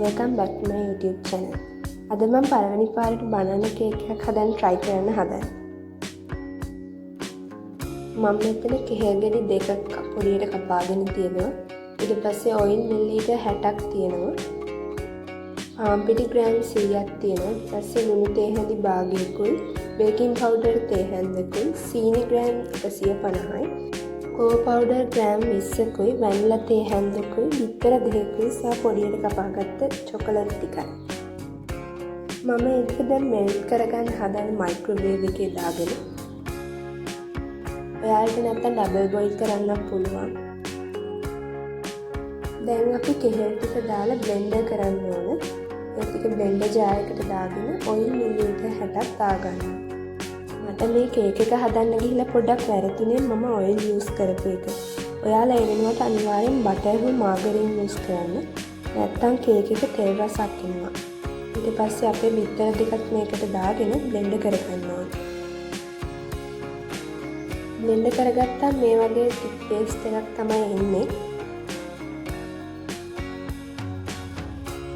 welcome back to my YouTube channel. අද මම පළවෙනි පාරට බනනා කේක් එකක් හදන්න try කරන්න හදන්නේ. මම මෙතන කෙහෙල් ගෙඩි දෙකක් පොඩියට කපාගෙන තියෙනවා. ඊට පස්සේ oil මිලිලීටර් 60ක් තියෙනවා. පාන් පිටි ග්‍රෑම් 100ක් තියෙනවා. ඊට පස්සේ ලුණු තේ හැඳි භාගයකුයි, බේකින් පවුඩර් තේ හැන්දකුයි, සීනි ග්‍රෑම් 150යි. කොකෝ පවුඩර් ග්‍රෑම් 20කුයි, වැනිලා තේ හැන්දකුයි, බිත්තර දෙකකුයි සහ පොඩියට කපාගත්ත චොකලට් ටිකයි. මම ඒක දැන් මෙල්ට් කරගන්න හදන්නේ මයික්‍රෝවේව් එකේ දාගෙන. ඔයාලට නැත්තම් ඩබල් බොයිල් කරන්නත් පුළුවන්. දැන් අපි කෙහෙල් ටික දාලා බ්ලෙන්ඩර් කරන්න ඕන. ඒ ටික බ්ලෙන්ඩර් ජාර් එකට දාගෙන ඔයිල් මිලිලීටර් 60ක් දාගන්න. මට මේ කේක් එක හදන්න ගිහිල්ලා පොඩ්ඩක් වැරදුනේ මම ඔයිල් යූස් කරපු එක. ඔයාලා ඒ වෙනුවට අනිවාර්යෙන් බටර් හෝ මාගරින් යූස් කරන්න. නැත්තම් කේක් එක තෙල් රසක් එනවා. ඊට පස්සේ අපේ බිත්තර දෙකක් මේකට දාගෙන බ්ලෙන්ඩ් කරගන්න ඕනේ. බ්ලෙන්ඩ් කරගත්තාම මේ වගේ තික් පේස්ට් එකක් තමයි එන්නේ.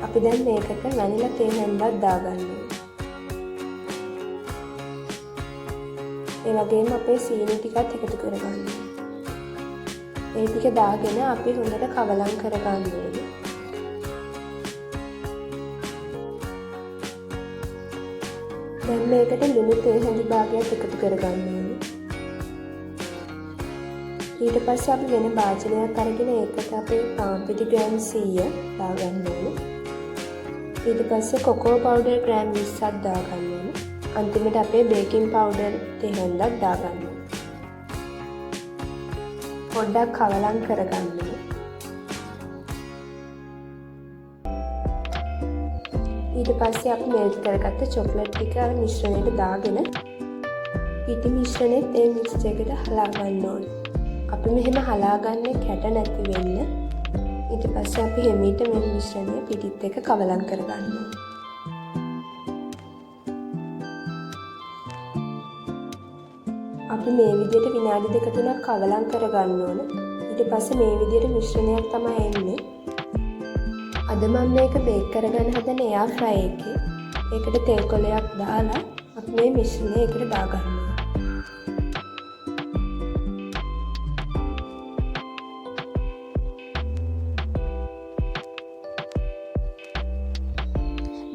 අපි දැන් මේකට වැනිලා තේ හැන්දක් දාගන්න ඕනේ. ඒ වගේම අපේ සීනි ටිකත් එකතු කරගන්න. ඒ ටික දාගෙන අපි හොඳට කවලම් කරගන්න ඕනේ. දැන් මේකට ලුණු තේ හැඳි භාගයක් එකතු කරගන්න ඕනේ. ඊට පස්සේ අපි වෙන භාජනයක් අරගෙන ඒකට අපේ පාන් පිටි ග්‍රෑම් 100 දාගන්න ඕනේ. ඊට පස්සේ කොකෝ පවුඩර් ග්‍රෑම් 20ක් දාගන්න ඕනේ. අන්තිමට අපේ බේකින් පවුඩර් තේ හැන්දක් දාගන්න ඕනේ. පොඩ්ඩක් කවලම් කරගන්න ඕනේ. ඊට පස්සේ අපි මෙල්ට් කරගත්ත චොකලට් ටික මිශ්‍රණයට දාගෙන පිටි මිශ්‍රණෙත් ඒ මික්ස්චර් එකට හලා ගන්න ඕනේ. අපි මෙහෙම හලා ගන්නේ කැට නැති වෙන්න. ඊට පස්සේ අපි හිමීට මේ මිශ්‍රණය පිටිත් එක්ක කවලම් කරගන්න ඕනේ. අපි මේ විදිහට විනාඩි 2-3ක් කවලම් කරගන්න ඕන. ඊට පස්සේ මේ විදිහට මිශ්‍රණයක් තමයි එන්නේ. අද මම මේක බේක් කරගන්න හදන එයාර් ෆ්‍රයි එකේ. ඒකට තෙල් කොලයක් දාලා අපි මේ මිශ්‍රණය එකට දාගන්න ඕන.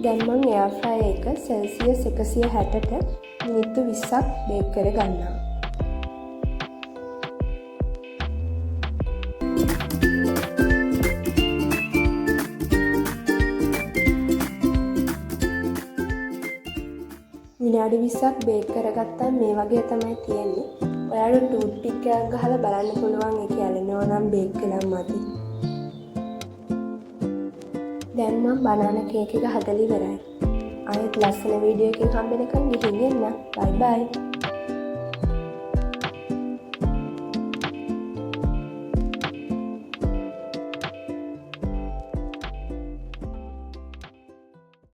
දැන් මම එයාර් ෆ්‍රයි එක සෙල්සියස් 160ට මිනිත්තු 20ක් බේක් කරගන්නවා. විනාඩි 20ක් බේක් කරගත්තාම මේ වගේ තමයි තියෙන්නේ. ඔයාලට ටූත් පික් එකක් ගහලා බලන්න පුළුවන් ඒක ඇලෙනවා නම් බේක් කළාම මදි. දැන් මම බනානා කේක් එක හදලා ඉවරයි. ආයෙත් ලස්සන වීඩියෝ එකකින් හම්බෙනකන් ගිහින් එන්න. බයි බයි.